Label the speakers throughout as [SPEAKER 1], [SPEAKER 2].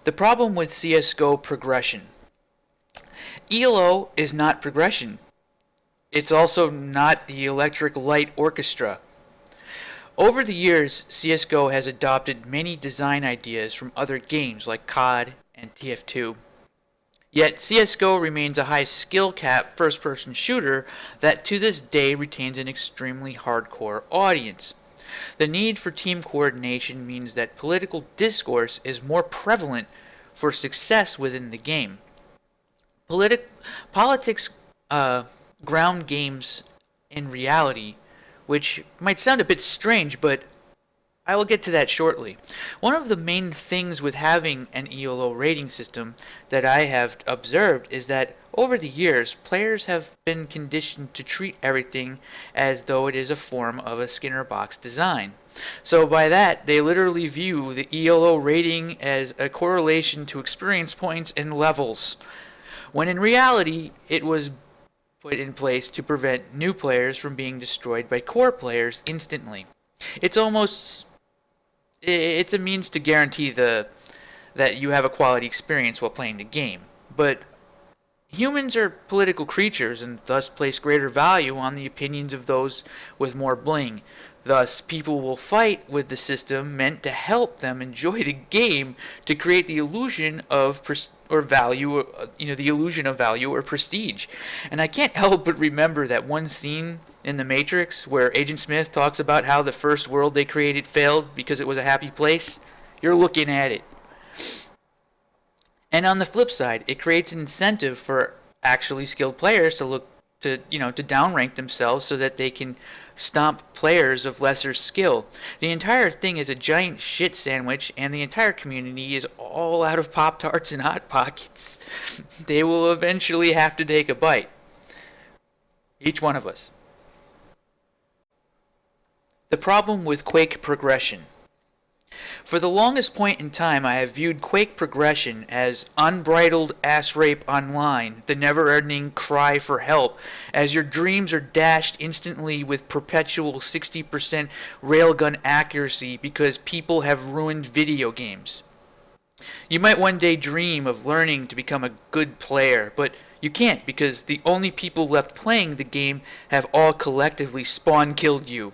[SPEAKER 1] The problem with CSGO progression. ELO is not progression. It's also not the Electric Light Orchestra. Over the years, CSGO has adopted many design ideas from other games like COD and TF2. Yet CSGO remains a high skill cap first-person shooter that to this day retains an extremely hardcore audience. The need for team coordination means that political discourse is more prevalent for success within the game. Politics ground games in reality, which might sound a bit strange, but I will get to that shortly. One of the main things with having an ELO rating system that I have observed is that over the years, players have been conditioned to treat everything as though it is a form of a Skinner box design. So by that, they literally view the ELO rating as a correlation to experience points and levels, when in reality, it was put in place to prevent new players from being destroyed by core players instantly. It's a means to guarantee that you have a quality experience while playing the game. But humans are political creatures and thus place greater value on the opinions of those with more bling. Thus, people will fight with the system meant to help them enjoy the game to create the illusion of value, the illusion of value or prestige. And I can't help but remember that one scene in The Matrix where Agent Smith talks about how the first world they created failed because it was a happy place. You're looking at it. And on the flip side, it creates an incentive for actually skilled players to downrank themselves so that they can stomp players of lesser skill. The entire thing is a giant shit sandwich, and the entire community is all out of Pop-Tarts and Hot Pockets. They will eventually have to take a bite. Each one of us. The problem with Quake progression. For the longest point in time, I have viewed Quake progression as unbridled ass rape online, the never-ending cry for help, as your dreams are dashed instantly with perpetual 60% railgun accuracy because people have ruined video games. You might one day dream of learning to become a good player, but you can't because the only people left playing the game have all collectively spawn-killed you.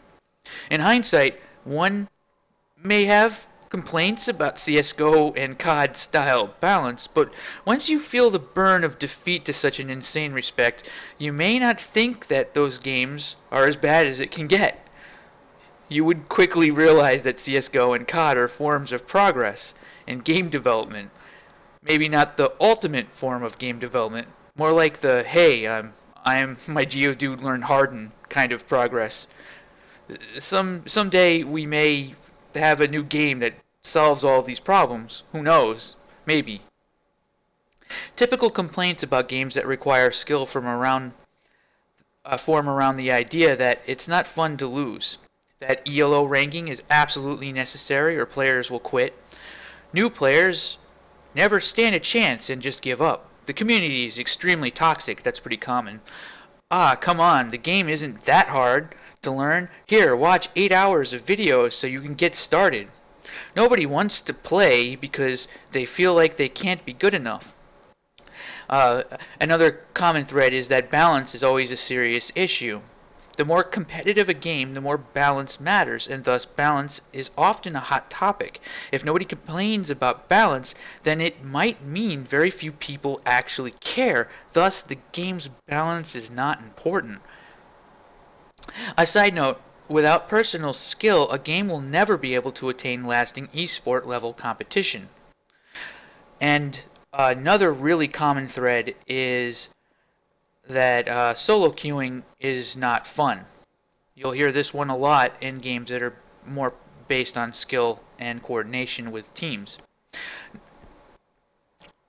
[SPEAKER 1] In hindsight, one may have complaints about CSGO and COD style balance, but once you feel the burn of defeat to such an insane respect, you may not think that those games are as bad as it can get. You would quickly realize that CSGO and COD are forms of progress in game development. Maybe not the ultimate form of game development, more like the, hey, I'm my Geodude learn Harden kind of progress. Someday we may have a new game that solves all of these problems. Who knows? Maybe. Typical complaints about games that require skill form around the idea that it's not fun to lose, that ELO ranking is absolutely necessary or players will quit. New players never stand a chance and just give up. The community is extremely toxic. That's pretty common. Come on, the game isn't that hard to learn. Here, watch 8 hours of videos so you can get started. Nobody wants to play because they feel like they can't be good enough. Another common thread is that balance is always a serious issue. The more competitive a game, the more balance matters, and thus balance is often a hot topic. If nobody complains about balance, then it might mean very few people actually care. Thus, the game's balance is not important. A side note, without personal skill, a game will never be able to attain lasting esport level competition. And another really common thread is that solo queuing is not fun. You'll hear this one a lot in games that are more based on skill and coordination with teams.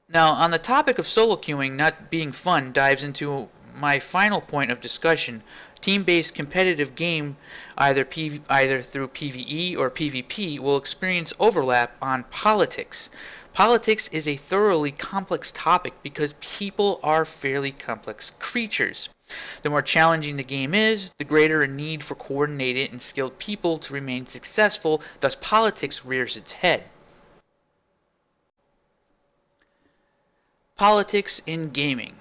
[SPEAKER 1] Now, on the topic of solo queuing not being fun dives into my final point of discussion. Team-based competitive game, either through PvE or PvP, will experience overlap on politics. Politics is a thoroughly complex topic because people are fairly complex creatures. The more challenging the game is, the greater a need for coordinated and skilled people to remain successful, thus politics rears its head. Politics in gaming.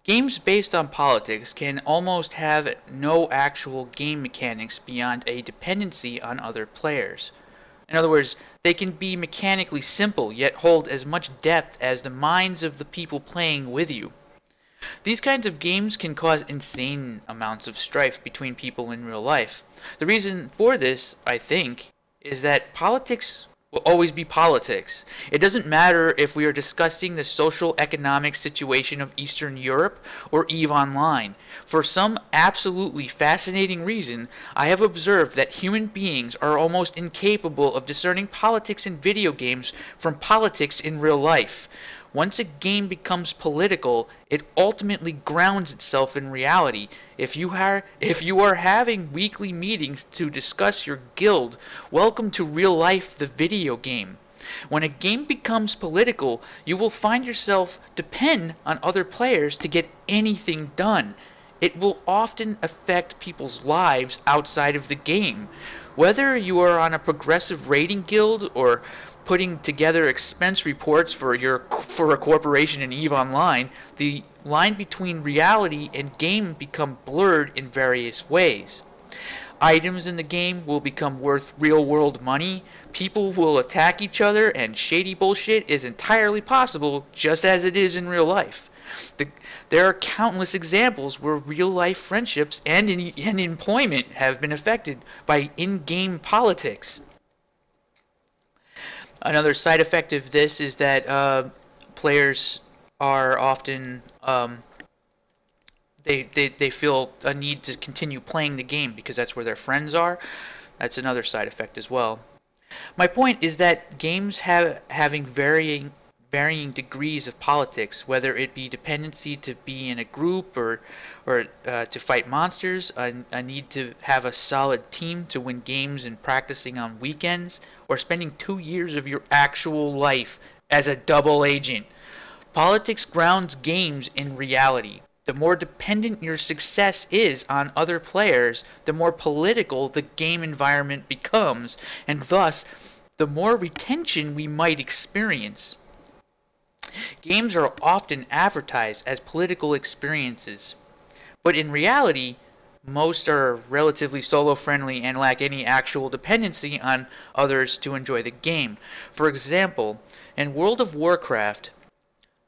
[SPEAKER 1] Games based on politics can almost have no actual game mechanics beyond a dependency on other players. In other words, they can be mechanically simple yet hold as much depth as the minds of the people playing with you. These kinds of games can cause insane amounts of strife between people in real life. The reason for this, I think, is that politics will always be politics. It doesn't matter if we are discussing the social economic situation of Eastern Europe or EVE Online. For some absolutely fascinating reason, I have observed that human beings are almost incapable of discerning politics in video games from politics in real life. Once a game becomes political, it ultimately grounds itself in reality. If you are having weekly meetings to discuss your guild, welcome to real life, the video game. When a game becomes political, you will find yourself depend on other players to get anything done. It will often affect people's lives outside of the game. Whether you are on a progressive raiding guild or putting together expense reports for a corporation in EVE Online, the line between reality and game become blurred in various ways. Items in the game will become worth real-world money, people will attack each other, and shady bullshit is entirely possible just as it is in real life. There are countless examples where real-life friendships and employment have been affected by in-game politics. Another side effect of this is that players are often they feel a need to continue playing the game because that's where their friends are. That's another side effect as well. My point is that games having varying degrees of politics, whether it be dependency to be in a group or to fight monsters, a need to have a solid team to win games and practicing on weekends, or spending 2 years of your actual life as a double agent. Politics grounds games in reality. The more dependent your success is on other players, the more political the game environment becomes, and thus, the more retention we might experience. Games are often advertised as political experiences, but in reality, most are relatively solo-friendly and lack any actual dependency on others to enjoy the game. For example, in World of Warcraft,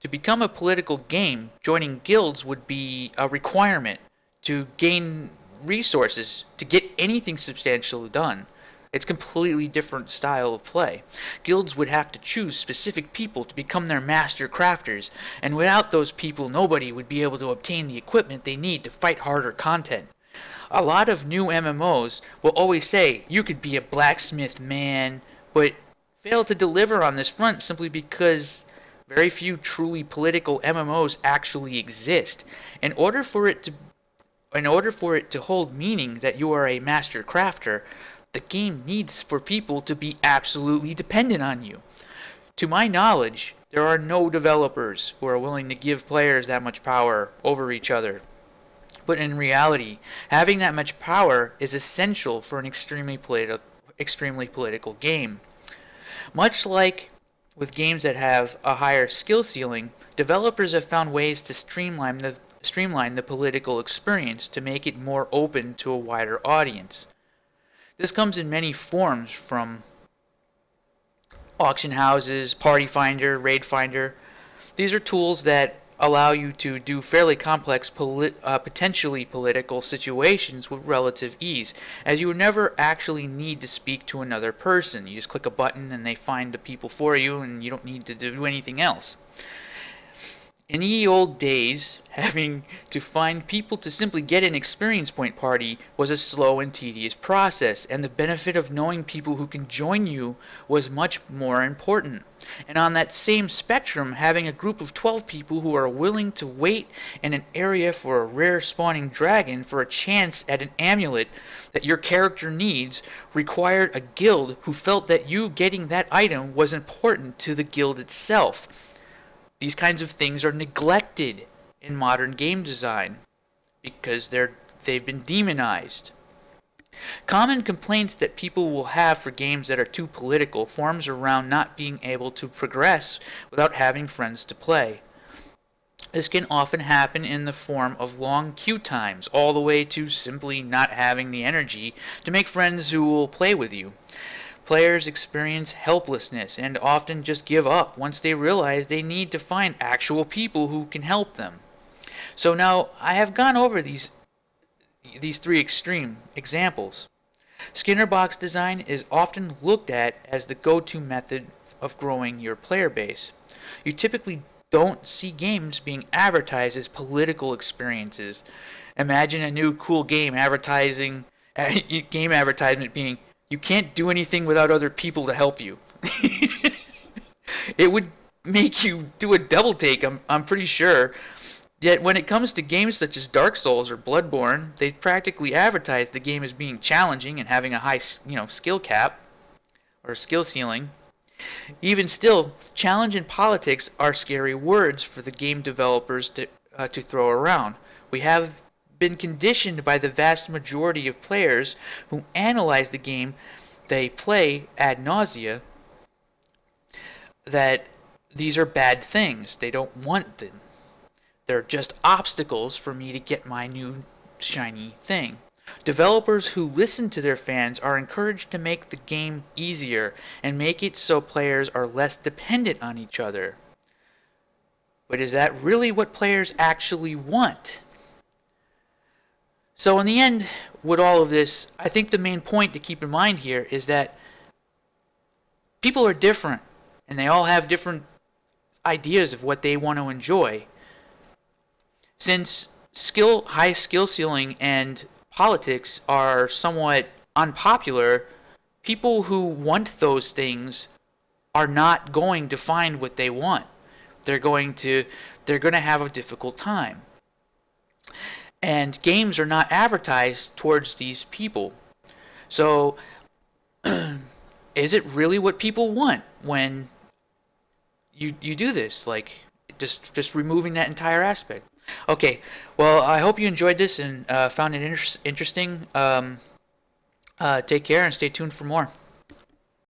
[SPEAKER 1] to become a political game, joining guilds would be a requirement to gain resources to get anything substantially done. It's a completely different style of play. Guilds would have to choose specific people to become their master crafters, and without those people, nobody would be able to obtain the equipment they need to fight harder content. A lot of new MMOs will always say, you could be a blacksmith man, but fail to deliver on this front simply because very few truly political MMOs actually exist. In order for it to hold meaning that you are a master crafter, the game needs for people to be absolutely dependent on you. To my knowledge, there are no developers who are willing to give players that much power over each other. But in reality, having that much power is essential for an extremely political game. Much like with games that have a higher skill ceiling, developers have found ways to streamline the political experience to make it more open to a wider audience. This comes in many forms, from auction houses, Party Finder, Raid Finder. These are tools that allow you to do fairly complex potentially political situations with relative ease, as you would never actually need to speak to another person. You just click a button and they find the people for you, and you don't need to do anything else. In ye old days, having to find people to simply get an experience point party was a slow and tedious process, and the benefit of knowing people who can join you was much more important. And on that same spectrum, having a group of 12 people who are willing to wait in an area for a rare spawning dragon for a chance at an amulet that your character needs required a guild who felt that you getting that item was important to the guild itself. These kinds of things are neglected in modern game design because they've been demonized. Common complaints that people will have for games that are too political forms around not being able to progress without having friends to play. This can often happen in the form of long queue times, all the way to simply not having the energy to make friends who will play with you. Players experience helplessness and often just give up once they realize they need to find actual people who can help them. So now I have gone over these three extreme examples. Skinner box design is often looked at as the go-to method of growing your player base. You typically don't see games being advertised as political experiences. Imagine a new cool game advertisement being, you can't do anything without other people to help you. It would make you do a double take, I'm pretty sure. Yet when it comes to games such as Dark Souls or Bloodborne, they practically advertise the game as being challenging and having a high, skill cap or skill ceiling. Even still, challenge and politics are scary words for the game developers to throw around. We have been conditioned by the vast majority of players who analyze the game they play ad nausea that these are bad things. They don't want them. They're just obstacles for me to get my new shiny thing. Developers who listen to their fans are encouraged to make the game easier and make it so players are less dependent on each other. But is that really what players actually want? So in the end, with all of this, I think the main point to keep in mind here is that people are different and they all have different ideas of what they want to enjoy. Since high skill ceiling and politics are somewhat unpopular, people who want those things are not going to find what they want. They're going to have a difficult time. And games are not advertised towards these people. So is it really what people want when you do this? Like just removing that entire aspect. Okay, well, I hope you enjoyed this and found it interesting. Take care and stay tuned for more.